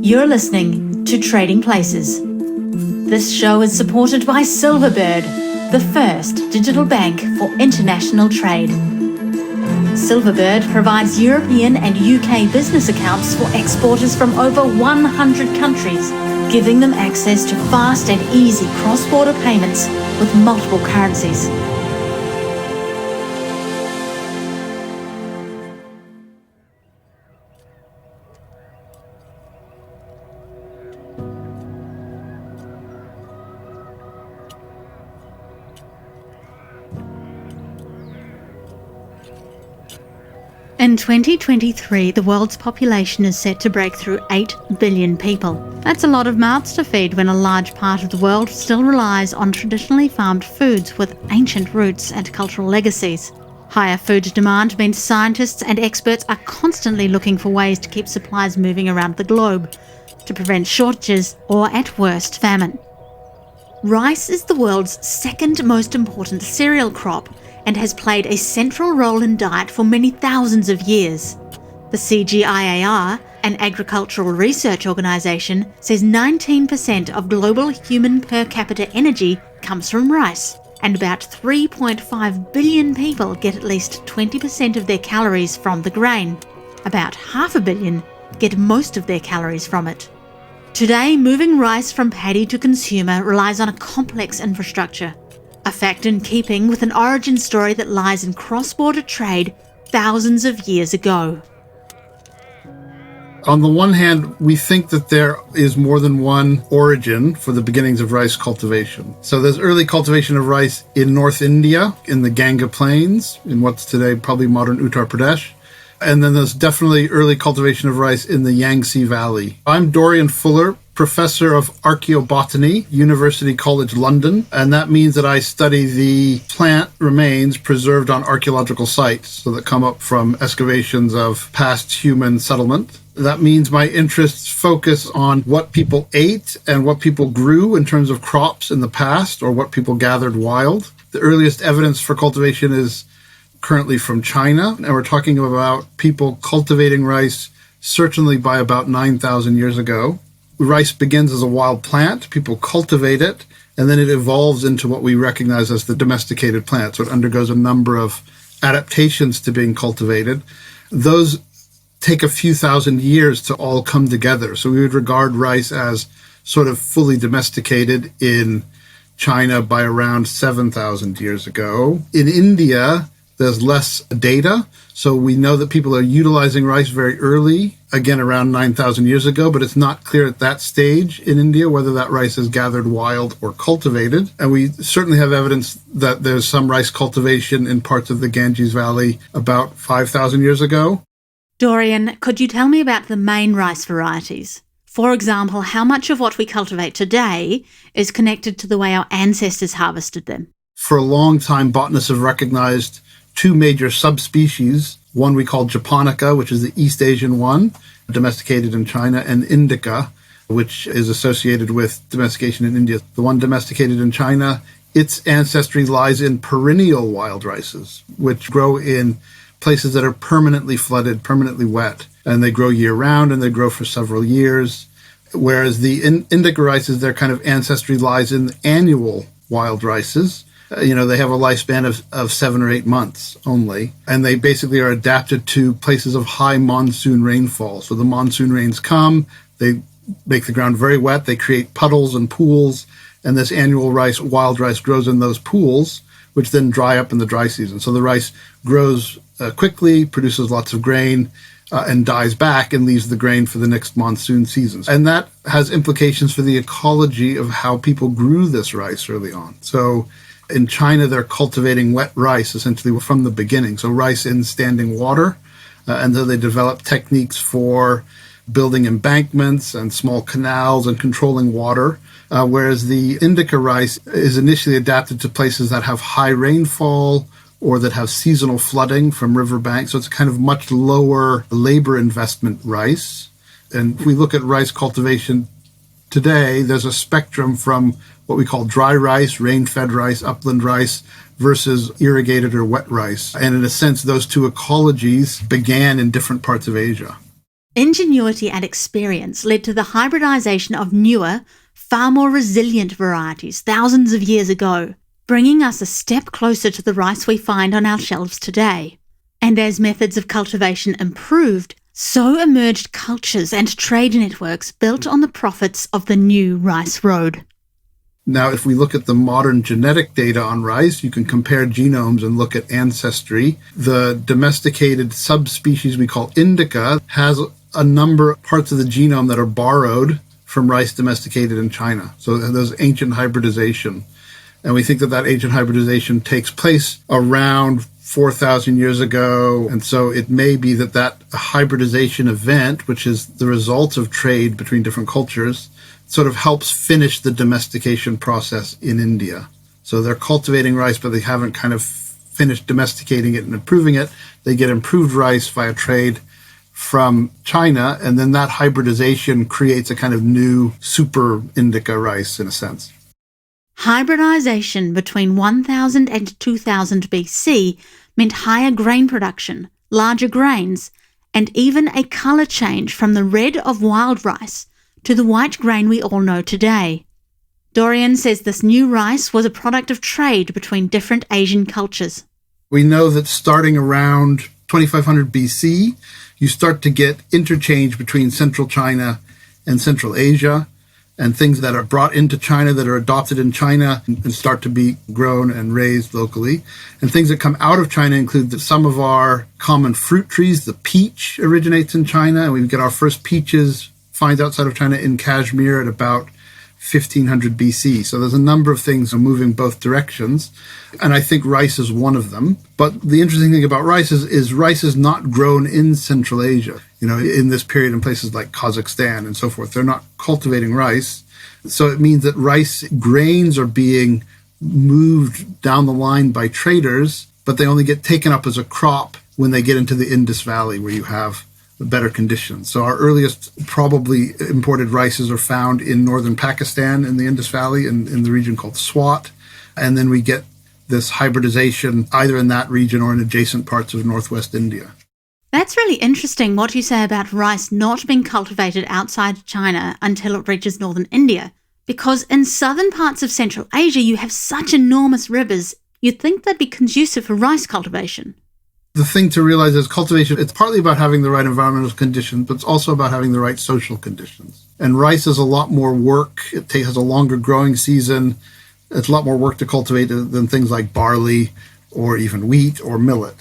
You're listening to Trading Places. This show is supported by Silverbird, the first digital bank for international trade. Silverbird provides European and UK business accounts for exporters from over 100 countries, giving them access to fast and easy cross-border payments with multiple currencies. In 2023, the world's population is set to break through 8 billion people. That's a lot of mouths to feed when a large part of the world still relies on traditionally farmed foods with ancient roots and cultural legacies. Higher food demand means scientists and experts are constantly looking for ways to keep supplies moving around the globe, to prevent shortages or, at worst, famine. Rice is the world's second most important cereal crop and has played a central role in diet for many thousands of years. The CGIAR, an agricultural research organisation, says 19% of global human per capita energy comes from rice, and about 3.5 billion people get at least 20% of their calories from the grain. About 500 million get most of their calories from it. Today, moving rice from paddy to consumer relies on a complex infrastructure, a fact in keeping with an origin story that lies in cross-border trade thousands of years ago. On the one hand, we think that there is more than one origin for the beginnings of rice cultivation. So there's early cultivation of rice in North India, in the Ganga Plains, in what's today probably modern Uttar Pradesh. And then there's definitely early cultivation of rice in the Yangtze Valley. I'm Dorian Fuller, Professor of Archaeobotany, University College London, and that means that I study the plant remains preserved on archaeological sites, so that come up from excavations of past human settlement. That means my interests focus on what people ate and what people grew in terms of crops in the past, or what people gathered wild. The earliest evidence for cultivation is currently from China, and we're talking about people cultivating rice certainly by about 9,000 years ago. Rice begins as a wild plant, people cultivate it, and then it evolves into what we recognize as the domesticated plant. So it undergoes a number of adaptations to being cultivated. Those take a few thousand years to all come together. So we would regard rice as sort of fully domesticated in China by around 7,000 years ago. In India, there's less data, so we know that people are utilizing rice very early, again around 9,000 years ago, but it's not clear at that stage in India whether that rice is gathered wild or cultivated. And we certainly have evidence that there's some rice cultivation in parts of the Ganges Valley about 5,000 years ago. Dorian, could you tell me about the main rice varieties? For example, how much of what we cultivate today is connected to the way our ancestors harvested them? For a long time, botanists have recognized two major subspecies. One we call Japonica, which is the East Asian one, domesticated in China, and Indica, which is associated with domestication in India. The one domesticated in China, its ancestry lies in perennial wild rices, which grow in places that are permanently flooded, permanently wet, and they grow year-round and they grow for several years. Whereas the Indica rices, their kind of ancestry lies in annual wild rices. They have a lifespan of 7 or 8 months only, and they basically are adapted to places of high monsoon rainfall. So the monsoon rains come, they make the ground very wet, they create puddles and pools, and this annual wild rice grows in those pools, which then dry up in the dry season. So the rice grows quickly, produces lots of grain, and dies back and leaves the grain for the next monsoon seasons. And that has implications for the ecology of how people grew this rice early on. So in China, they're cultivating wet rice essentially from the beginning. So rice in standing water. And then they develop techniques for building embankments and small canals and controlling water. Whereas the Indica rice is initially adapted to places that have high rainfall or that have seasonal flooding from riverbanks. So it's kind of much lower labor investment rice. And if we look at rice cultivation today, there's a spectrum from what we call dry rice, rain-fed rice, upland rice, versus irrigated or wet rice. And in a sense, those two ecologies began in different parts of Asia. Ingenuity and experience led to the hybridization of newer, far more resilient varieties thousands of years ago, bringing us a step closer to the rice we find on our shelves today. And as methods of cultivation improved, so emerged cultures and trade networks built on the profits of the new rice road. Now, if we look at the modern genetic data on rice, you can compare genomes and look at ancestry. The domesticated subspecies we call indica has a number of parts of the genome that are borrowed from rice domesticated in China. So there's ancient hybridization. And we think that that ancient hybridization takes place around 4,000 years ago. And so it may be that that hybridization event, which is the result of trade between different cultures, sort of helps finish the domestication process in India. So they're cultivating rice, but they haven't kind of finished domesticating it and improving it. They get improved rice via trade from China, and then that hybridization creates a kind of new super indica rice in a sense. Hybridization between 1000 and 2000 BC meant higher grain production, larger grains, and even a colour change from the red of wild rice to the white grain we all know today. Dorian says this new rice was a product of trade between different Asian cultures. We know that starting around 2500 BC, you start to get interchange between central China and Central Asia, and things that are brought into China that are adopted in China and start to be grown and raised locally. And things that come out of China include that some of our common fruit trees. The peach originates in China, and we get our first peaches finds outside of China in Kashmir at about 1500 BC. So there's a number of things moving both directions, and I think rice is one of them. But the interesting thing about rice is rice is not grown in Central Asia. In this period in places like Kazakhstan and so forth, they're not cultivating rice. So it means that rice grains are being moved down the line by traders, but they only get taken up as a crop when they get into the Indus Valley, where you have better conditions. So our earliest probably imported rices are found in northern Pakistan in the Indus Valley in the region called Swat. And then we get this hybridization either in that region or in adjacent parts of northwest India. That's really interesting what you say about rice not being cultivated outside China until it reaches northern India. Because in southern parts of Central Asia, you have such enormous rivers, you'd think they'd be conducive for rice cultivation. The thing to realize is cultivation, it's partly about having the right environmental conditions, but it's also about having the right social conditions. And rice is a lot more work. It has a longer growing season. It's a lot more work to cultivate than things like barley or even wheat or millet.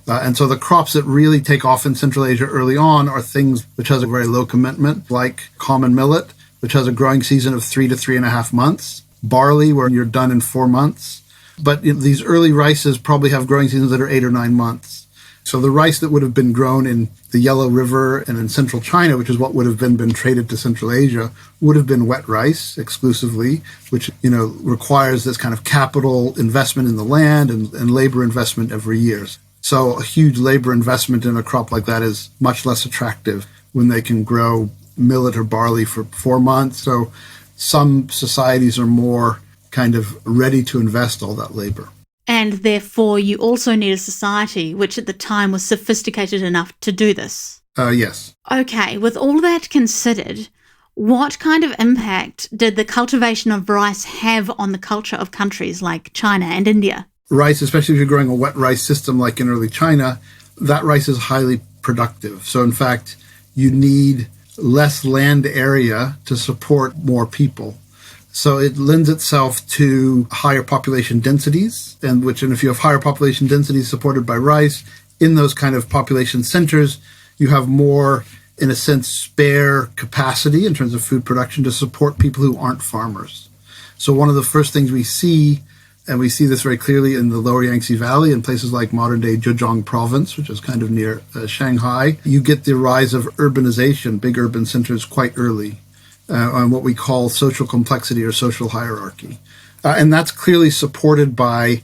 And so the crops that really take off in Central Asia early on are things which has a very low commitment, like common millet, which has a growing season of 3 to 3.5 months. Barley, where you're done in 4 months. But these early rices probably have growing seasons that are 8 or 9 months. So the rice that would have been grown in the Yellow River and in central China, which is what would have been traded to Central Asia, would have been wet rice exclusively, which requires this kind of capital investment in the land and labor investment every year. So a huge labor investment in a crop like that is much less attractive when they can grow millet or barley for 4 months. So some societies are more kind of ready to invest all that labor. And therefore, you also need a society which at the time was sophisticated enough to do this. Yes. Okay, with all that considered, what kind of impact did the cultivation of rice have on the culture of countries like China and India? Rice, especially if you're growing a wet rice system like in early China, that rice is highly productive. So in fact, you need less land area to support more people. So it lends itself to higher population densities, and if you have higher population densities supported by rice, in those kind of population centers, you have more, in a sense, spare capacity in terms of food production to support people who aren't farmers. So one of the first things we see, and we see this very clearly in the lower Yangtze Valley in places like modern-day Zhejiang province, which is kind of near Shanghai, you get the rise of urbanization, big urban centers, quite early. On what we call social complexity or social hierarchy. And that's clearly supported by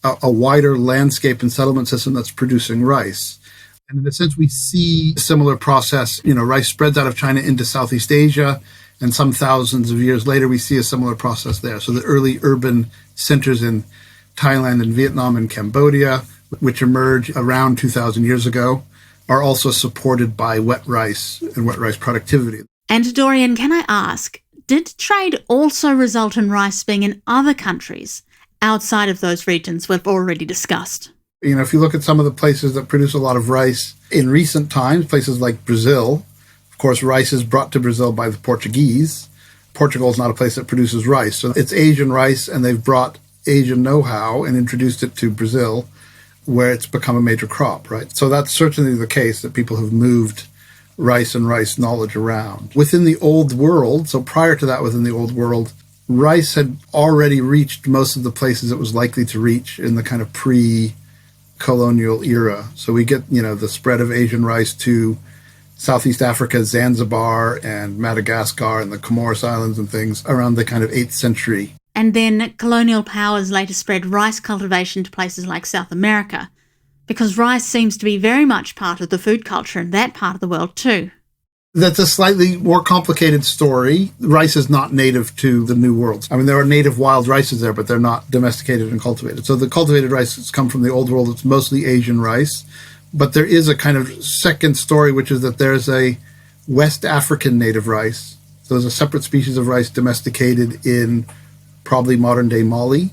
a wider landscape and settlement system that's producing rice. And in a sense, we see a similar process. Rice spreads out of China into Southeast Asia, and some thousands of years later, we see a similar process there. So the early urban centers in Thailand and Vietnam and Cambodia, which emerge around 2,000 years ago, are also supported by wet rice and wet rice productivity. And Dorian, can I ask, did trade also result in rice being in other countries outside of those regions we've already discussed? If you look at some of the places that produce a lot of rice in recent times, places like Brazil, of course, rice is brought to Brazil by the Portuguese. Portugal is not a place that produces rice. So it's Asian rice, and they've brought Asian know-how and introduced it to Brazil, where it's become a major crop, right? So that's certainly the case, that people have moved rice and rice knowledge around. Within the Old World, so prior to that, within the Old World, rice had already reached most of the places it was likely to reach in the kind of pre-colonial era. So we get, the spread of Asian rice to Southeast Africa, Zanzibar, and Madagascar, and the Comoros Islands and things around the kind of 8th century. And then colonial powers later spread rice cultivation to places like South America, because rice seems to be very much part of the food culture in that part of the world too. That's a slightly more complicated story. Rice is not native to the New World. I mean, there are native wild rices there, but they're not domesticated and cultivated. So the cultivated rice has come from the Old World. It's mostly Asian rice. But there is a kind of second story, which is that there's a West African native rice. So there's a separate species of rice domesticated in probably modern-day Mali.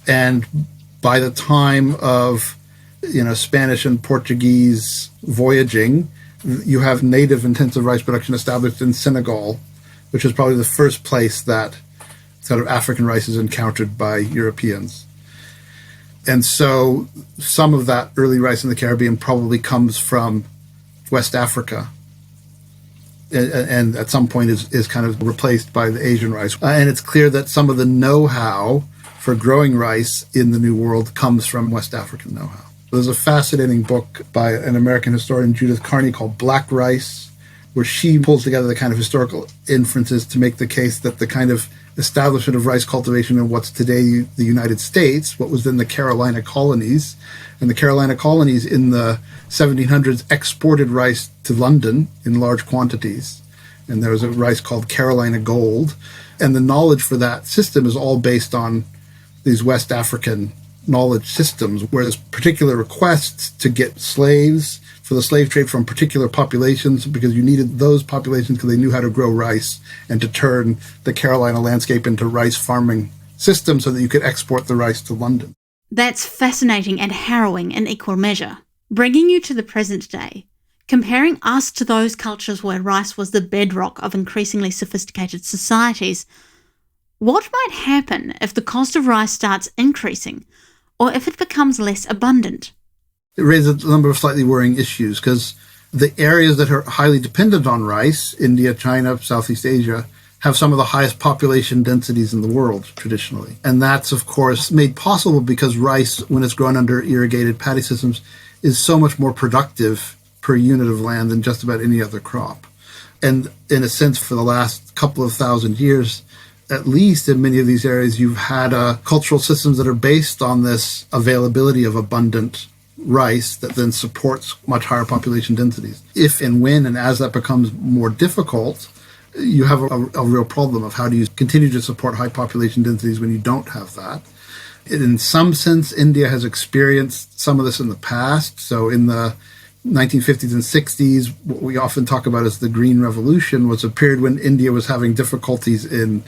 And by the time of, Spanish and Portuguese voyaging, you have native intensive rice production established in Senegal, which is probably the first place that sort of African rice is encountered by Europeans. And so some of that early rice in the Caribbean probably comes from West Africa, and at some point is kind of replaced by the Asian rice. And it's clear that some of the know-how for growing rice in the New World comes from West African know-how. There's a fascinating book by an American historian, Judith Carney, called Black Rice, where she pulls together the kind of historical inferences to make the case that the kind of establishment of rice cultivation in what's today the United States, what was then the Carolina colonies, and the Carolina colonies in the 1700s exported rice to London in large quantities. And there was a rice called Carolina Gold. And the knowledge for that system is all based on these West African knowledge systems, where there's particular requests to get slaves for the slave trade from particular populations, because you needed those populations because they knew how to grow rice, and to turn the Carolina landscape into rice farming system so that you could export the rice to London. That's fascinating and harrowing in equal measure. Bringing you to the present day, comparing us to those cultures where rice was the bedrock of increasingly sophisticated societies, what might happen if the cost of rice starts increasing, or if it becomes less abundant? It raises a number of slightly worrying issues, because the areas that are highly dependent on rice, India, China, Southeast Asia, have some of the highest population densities in the world traditionally. And that's, of course, made possible because rice, when it's grown under irrigated paddy systems, is so much more productive per unit of land than just about any other crop. And in a sense, for the last couple of thousand years, at least in many of these areas, you've had cultural systems that are based on this availability of abundant rice that then supports much higher population densities. If and when and as that becomes more difficult, you have a real problem of how do you continue to support high population densities when you don't have that. In some sense, India has experienced some of this in the past. So in the 1950s and 60s, what we often talk about as the Green Revolution was a period when India was having difficulties in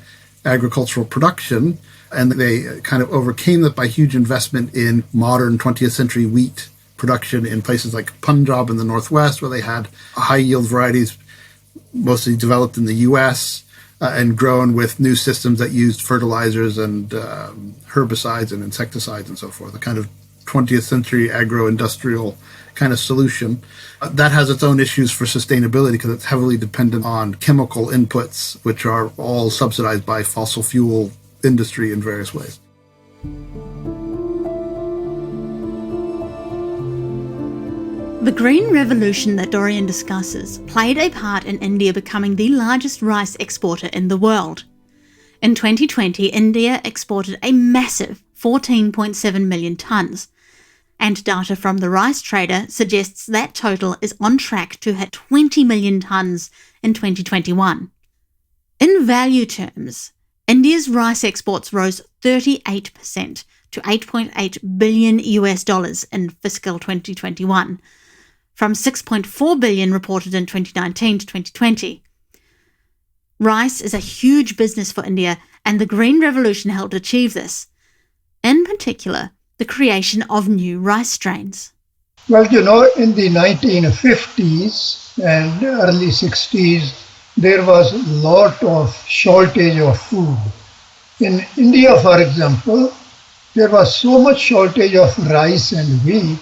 agricultural production, and they kind of overcame that by huge investment in modern 20th century wheat production in places like Punjab in the northwest, where they had high yield varieties mostly developed in the US and grown with new systems that used fertilizers and herbicides and insecticides and so forth, a kind of 20th century agro-industrial kind of solution. That has its own issues for sustainability because it's heavily dependent on chemical inputs, which are all subsidized by fossil fuel industry in various ways. The Green Revolution that Dorian discusses played a part in India becoming the largest rice exporter in the world. In 2020, India exported a massive 14.7 million tonnes, and data from the Rice Trader suggests that total is on track to hit 20 million tonnes in 2021. In value terms, India's rice exports rose 38% to $8.8 billion in fiscal 2021, from 6.4 billion reported in 2019 to 2020. Rice is a huge business for India, and the Green Revolution helped achieve this. In particular, the creation of new rice strains. Well, in the 1950s and early 60s, there was a lot of shortage of food. In India, for example, there was so much shortage of rice and wheat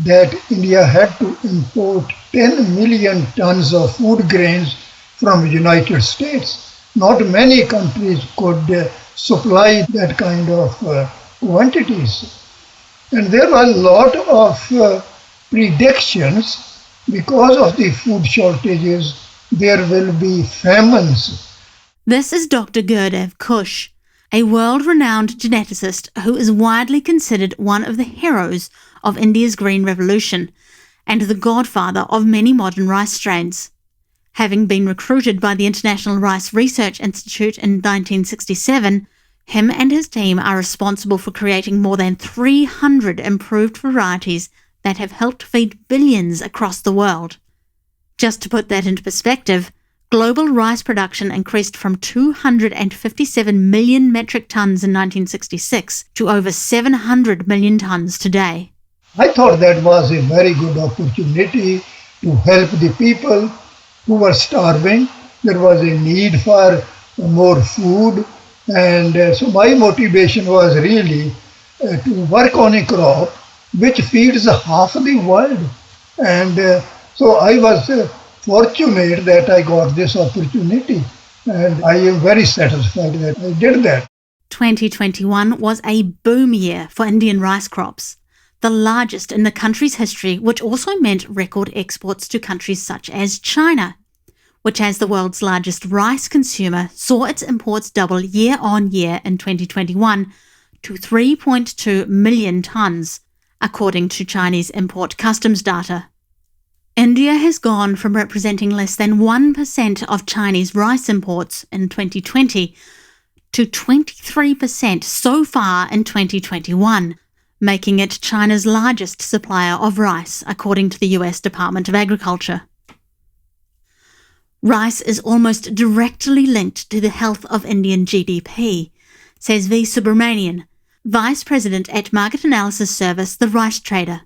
that India had to import 10 million tons of food grains from the United States. Not many countries could supply that kind of quantities. And there were a lot of predictions because of the food shortages, there will be famines. This is Dr. Gurdev Kush, a world-renowned geneticist who is widely considered one of the heroes of India's Green Revolution and the godfather of many modern rice strains. Having been recruited by the International Rice Research Institute in 1967, him and his team are responsible for creating more than 300 improved varieties that have helped feed billions across the world. Just to put that into perspective, global rice production increased from 257 million metric tons in 1966 to over 700 million tons today. I thought that was a very good opportunity to help the people who were starving. There was a need for more food, and so my motivation was really to work on a crop which feeds half the world. And so I was fortunate that I got this opportunity, and I am very satisfied that I did that. 2021 was a boom year for Indian rice crops, the largest in the country's history, which also meant record exports to countries such as China, which as the world's largest rice consumer saw its imports double year on year in 2021 to 3.2 million tons, according to Chinese import customs data. India has gone from representing less than 1% of Chinese rice imports in 2020 to 23% so far in 2021, making it China's largest supplier of rice, according to the US Department of Agriculture. Rice is almost directly linked to the health of Indian GDP, says V. Subramanian, Vice President at market analysis service The Rice Trader.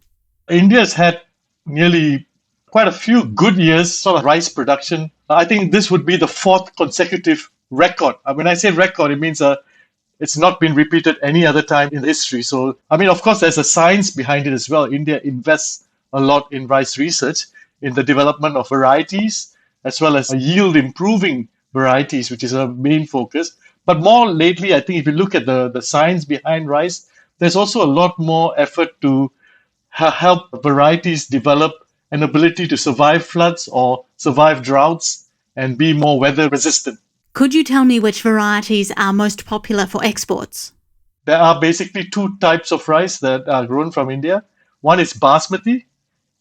India's had nearly quite a few good years sort of rice production. I think this would be the fourth consecutive record. When I say record, it means it's not been repeated any other time in history. So, of course, there's a science behind it as well. India invests a lot in rice research, in the development of varieties, as well as yield improving varieties, which is a main focus. But more lately, I think if you look at the science behind rice, there's also a lot more effort to help varieties develop an ability to survive floods or survive droughts and be more weather resistant. Could you tell me which varieties are most popular for exports? There are basically two types of rice that are grown from India. One is basmati,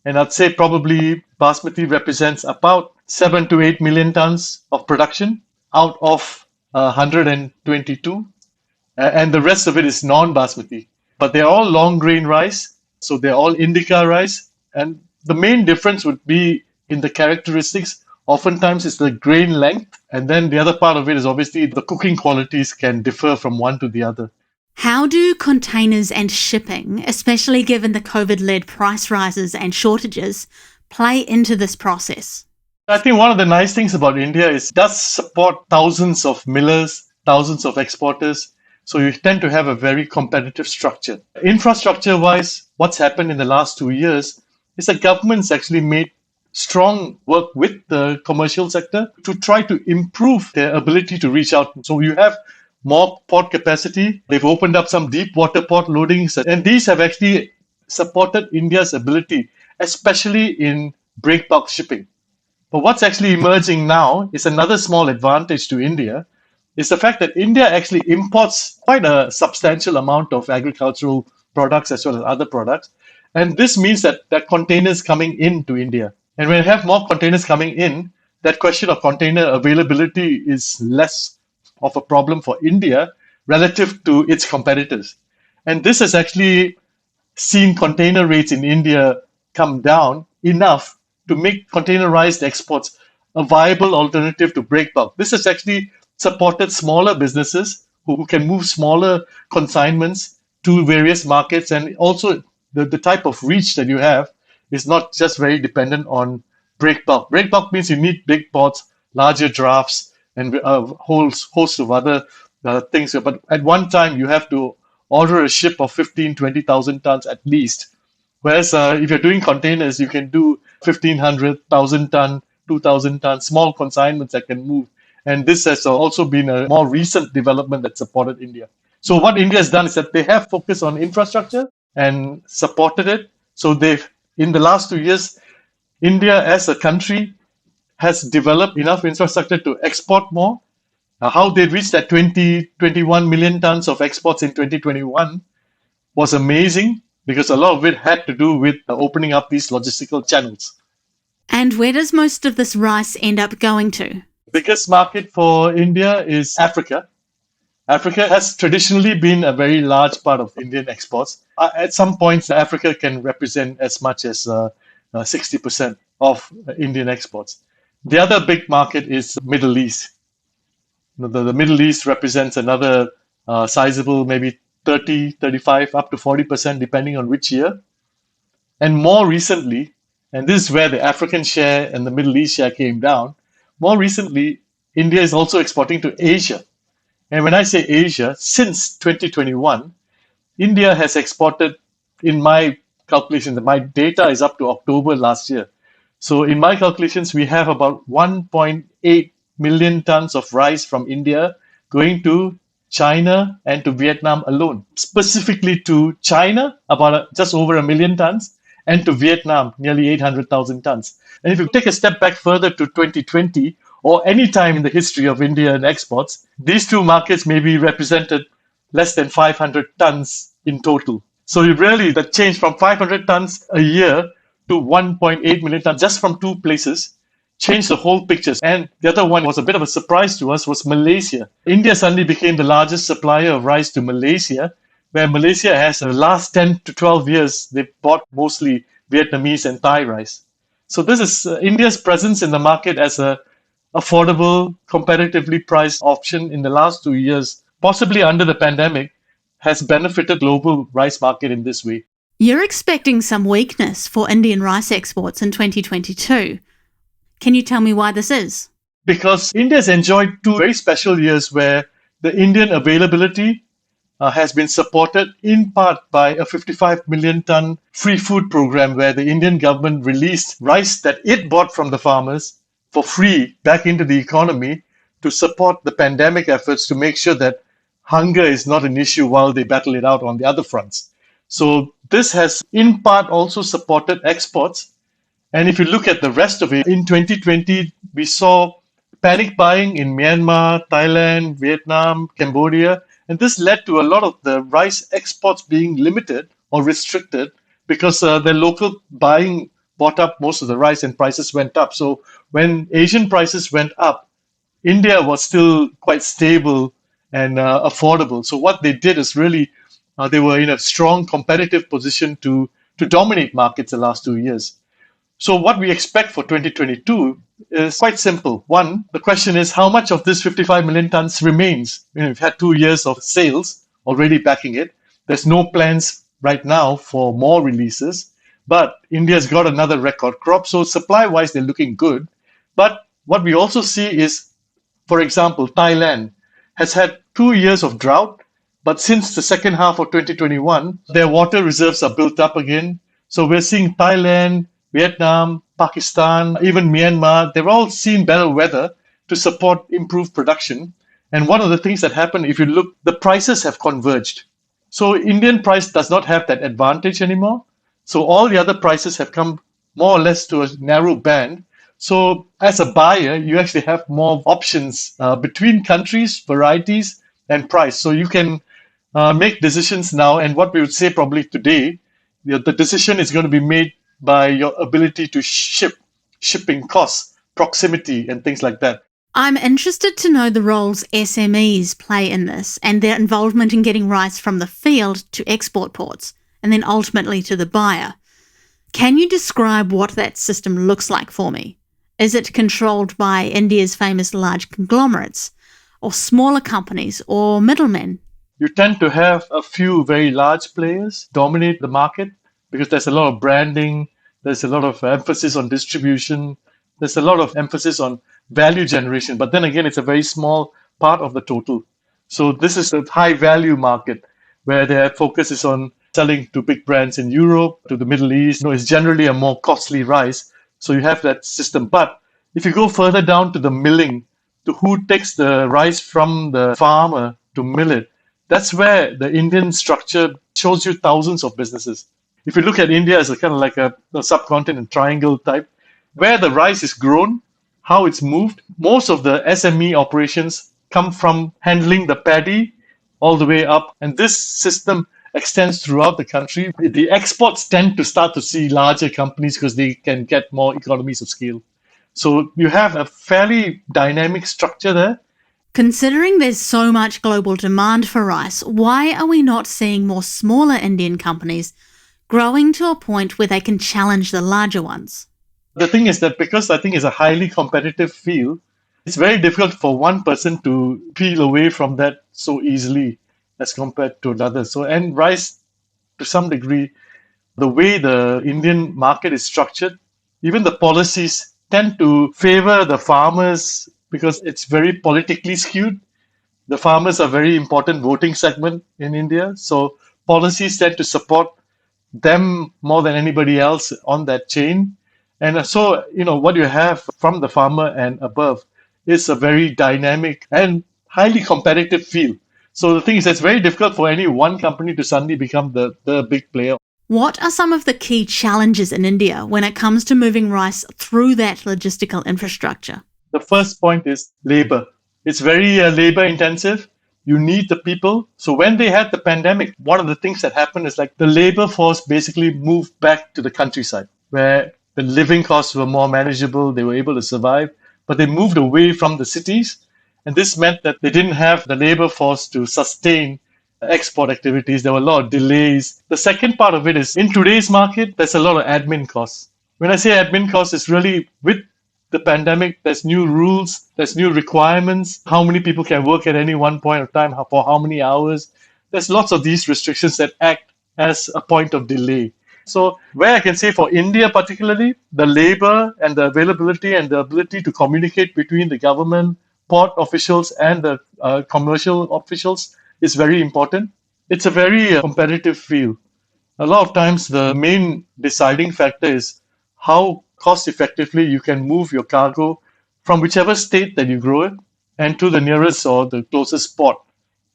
and I'd say probably basmati represents about 7 to 8 million tons of production out of 122, and the rest of it is non-basmati. But they're all long grain rice, so they're all indica rice, and the main difference would be in the characteristics. Oftentimes it's the grain length, and then the other part of it is obviously the cooking qualities can differ from one to the other. How do containers and shipping, especially given the COVID-led price rises and shortages, play into this process? I think one of the nice things about India is it does support thousands of millers, thousands of exporters. So you tend to have a very competitive structure. Infrastructure-wise, what's happened in the last 2 years is that government's actually made strong work with the commercial sector to try to improve their ability to reach out. So you have more port capacity. They've opened up some deep water port loadings, and these have actually supported India's ability, especially in break bulk shipping. But what's actually emerging now is another small advantage to India, is the fact that India actually imports quite a substantial amount of agricultural products as well as other products. And this means that containers coming into India. And when you have more containers coming in, that question of container availability is less of a problem for India relative to its competitors. And this has actually seen container rates in India come down enough to make containerized exports a viable alternative to break bulk. This has actually supported smaller businesses who can move smaller consignments to various markets, and also the type of reach that you have is not just very dependent on break bulk. Break bulk means you need big pots, larger drafts, and a whole host of other things. But at one time, you have to order a ship of 15, 20,000 tons at least. Whereas if you're doing containers, you can do 1,500, 1,000 ton, 2,000 ton, small consignments that can move. And this has also been a more recent development that supported India. So what India has done is that they have focused on infrastructure and supported it. So in the last 2 years, India as a country has developed enough infrastructure to export more. How they reached that 21 million tons of exports in 2021 was amazing, because a lot of it had to do with opening up these logistical channels. And where does most of this rice end up going to? Biggest market for India is Africa. Africa has traditionally been a very large part of Indian exports. At some points, Africa can represent as much as 60% of Indian exports. The other big market is Middle East. The Middle East represents another sizable, maybe 30, 35, up to 40%, depending on which year. And more recently, and this is where the African share and the Middle East share came down, more recently, India is also exporting to Asia. And when I say Asia, since 2021, India has exported, in my calculations, my data is up to October last year. So in my calculations, we have about 1.8 million tons of rice from India going to China and to Vietnam alone. Specifically to China, about just over 1 million tons, and to Vietnam, nearly 800,000 tons. And if you take a step back further to 2020, or any time in the history of India and exports, these two markets maybe represented less than 500 tons in total. So really, the change from 500 tons a year to 1.8 million tons just from two places changed the whole picture. And the other one was a bit of a surprise to us was Malaysia. India suddenly became the largest supplier of rice to Malaysia, where Malaysia has the last 10 to 12 years, they bought mostly Vietnamese and Thai rice. So this is India's presence in the market as a affordable, comparatively priced option in the last 2 years, possibly under the pandemic, has benefited global rice market in this way. You're expecting some weakness for Indian rice exports in 2022. Can you tell me why this is? Because India has enjoyed 2 very special years where the Indian availability has been supported in part by a 55 million ton free food program where the Indian government released rice that it bought from the farmers for free back into the economy to support the pandemic efforts to make sure that hunger is not an issue while they battle it out on the other fronts. So this has in part also supported exports. And if you look at the rest of it, in 2020, we saw panic buying in Myanmar, Thailand, Vietnam, Cambodia. And this led to a lot of the rice exports being limited or restricted because the local buying bought up most of the rice and prices went up. So when Asian prices went up, India was still quite stable and affordable. So what they did is really, they were in a strong competitive position to dominate markets the last 2 years. So what we expect for 2022 is quite simple. One, the question is how much of this 55 million tons remains? We've had 2 years of sales already backing it. There's no plans right now for more releases, but India's got another record crop. So supply-wise, they're looking good. But what we also see is, for example, Thailand has had 2 years of drought, but since the second half of 2021, their water reserves are built up again. So we're seeing Thailand, Vietnam, Pakistan, even Myanmar, they've all seen better weather to support improved production. And one of the things that happened, if you look, the prices have converged. So Indian price does not have that advantage anymore. So all the other prices have come more or less to a narrow band. So as a buyer, you actually have more options between countries, varieties, and price. So you can make decisions now. And what we would say probably today, the decision is going to be made by your ability to ship, shipping costs, proximity, and things like that. I'm interested to know the roles SMEs play in this and their involvement in getting rice from the field to export ports and then ultimately to the buyer. Can you describe what that system looks like for me? Is it controlled by India's famous large conglomerates, or smaller companies, or middlemen? You tend to have a few very large players dominate the market because there's a lot of branding, there's a lot of emphasis on distribution, there's a lot of emphasis on value generation. But then again, it's a very small part of the total. So this is a high value market where their focus is on selling to big brands in Europe, to the Middle East. It's generally a more costly rice. So you have that system. But if you go further down to the milling, to who takes the rice from the farmer to mill it, that's where the Indian structure shows you thousands of businesses. If you look at India as a kind of like a subcontinent triangle type, where the rice is grown, how it's moved, most of the SME operations come from handling the paddy all the way up. And this system extends throughout the country. The exports tend to start to see larger companies because they can get more economies of scale. So you have a fairly dynamic structure there. Considering there's so much global demand for rice, why are we not seeing more smaller Indian companies growing to a point where they can challenge the larger ones? The thing is that because I think it's a highly competitive field, it's very difficult for one person to peel away from that so easily as compared to another. So, and rice, to some degree, the way the Indian market is structured, even the policies tend to favor the farmers because it's very politically skewed. The farmers are a very important voting segment in India. So policies tend to support them more than anybody else on that chain. And so, what you have from the farmer and above is a very dynamic and highly competitive field. So the thing is, it's very difficult for any one company to suddenly become the big player. What are some of the key challenges in India when it comes to moving rice through that logistical infrastructure? The first point is labor. It's very labor intensive. You need the people. So when they had the pandemic, one of the things that happened is like the labor force basically moved back to the countryside where the living costs were more manageable. They were able to survive, but they moved away from the cities. And this meant that they didn't have the labor force to sustain export activities. There were a lot of delays. The second part of it is in today's market, there's a lot of admin costs. When I say admin costs, it's really with the pandemic, there's new rules, there's new requirements, how many people can work at any one point of time, for how many hours. There's lots of these restrictions that act as a point of delay. So where I can say for India particularly, the labor and the availability and the ability to communicate between the government, port officials and the commercial officials is very important. It's a very competitive field. A lot of times the main deciding factor is how cost effectively you can move your cargo from whichever state that you grow it and to the nearest or the closest port.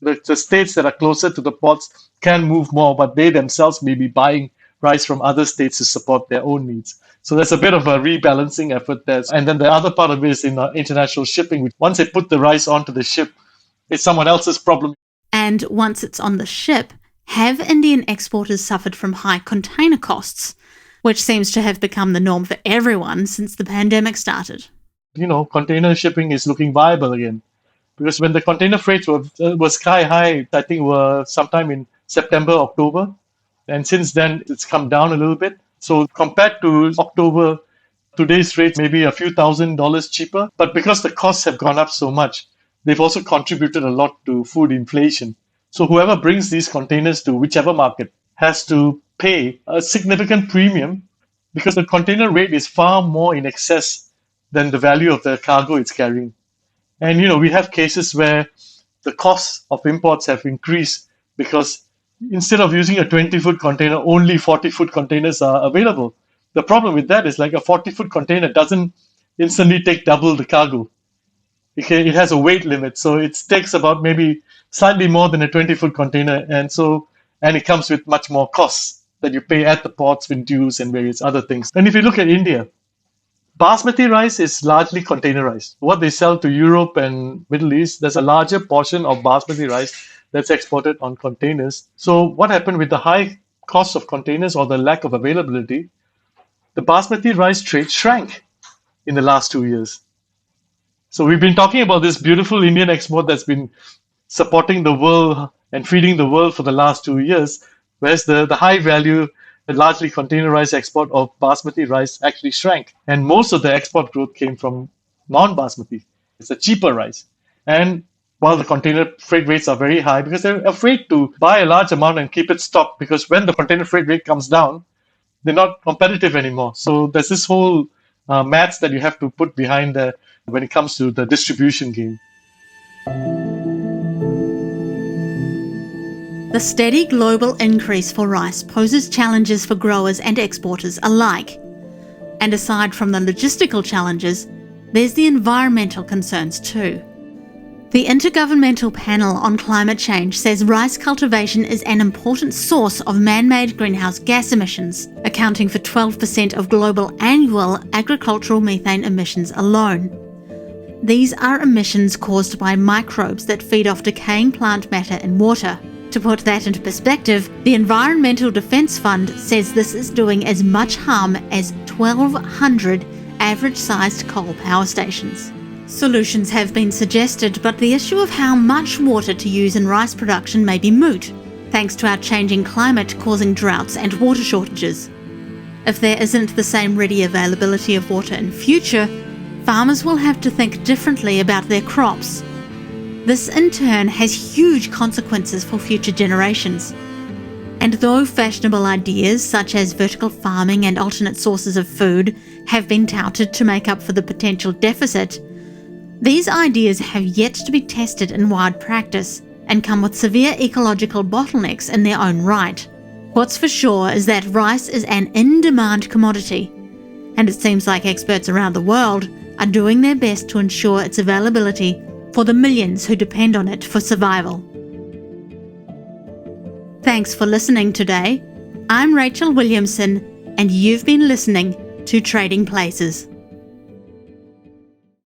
The states that are closer to the ports can move more, but they themselves may be buying rice from other states to support their own needs. So there's a bit of a rebalancing effort there. And then the other part of it is in international shipping. Once they put the rice onto the ship, it's someone else's problem. And once it's on the ship, have Indian exporters suffered from high container costs, which seems to have become the norm for everyone since the pandemic started? Container shipping is looking viable again. Because when the container freights were sky high, I think were sometime in September, October. And since then, it's come down a little bit. So compared to October, today's rates may be a few $1,000s cheaper. But because the costs have gone up so much, they've also contributed a lot to food inflation. So whoever brings these containers to whichever market has to pay a significant premium because the container rate is far more in excess than the value of the cargo it's carrying. And, we have cases where the costs of imports have increased because instead of using a 20-foot container, only 40-foot containers are available. The problem with that is like a 40-foot container doesn't instantly take double the cargo. It has a weight limit, so it takes about maybe slightly more than a 20-foot container, and it comes with much more costs that you pay at the ports with dues and various other things. And if you look at India, basmati rice is largely containerized. What they sell to Europe and Middle East, there's a larger portion of basmati rice that's exported on containers. So what happened with the high cost of containers or the lack of availability, the basmati rice trade shrank in the last 2 years. So we've been talking about this beautiful Indian export that's been supporting the world and feeding the world for the last 2 years, whereas the high value The largely containerized export of basmati rice actually shrank. And most of the export growth came from non-basmati. It's a cheaper rice. And while the container freight rates are very high, because they're afraid to buy a large amount and keep it stocked, because when the container freight rate comes down, they're not competitive anymore. So there's this whole maths that you have to put behind when it comes to the distribution game. The steady global increase for rice poses challenges for growers and exporters alike. And aside from the logistical challenges, there's the environmental concerns too. The Intergovernmental Panel on Climate Change says rice cultivation is an important source of man-made greenhouse gas emissions, accounting for 12% of global annual agricultural methane emissions alone. These are emissions caused by microbes that feed off decaying plant matter in water. To put that into perspective, the Environmental Defence Fund says this is doing as much harm as 1,200 average-sized coal power stations. Solutions have been suggested, but the issue of how much water to use in rice production may be moot, thanks to our changing climate causing droughts and water shortages. If there isn't the same ready availability of water in future, farmers will have to think differently about their crops. This in turn has huge consequences for future generations. And though fashionable ideas such as vertical farming and alternate sources of food have been touted to make up for the potential deficit, these ideas have yet to be tested in wide practice and come with severe ecological bottlenecks in their own right. What's for sure is that rice is an in-demand commodity, and it seems like experts around the world are doing their best to ensure its availability for the millions who depend on it for survival. Thanks for listening today. I'm Rachel Williamson, and you've been listening to Trading Places.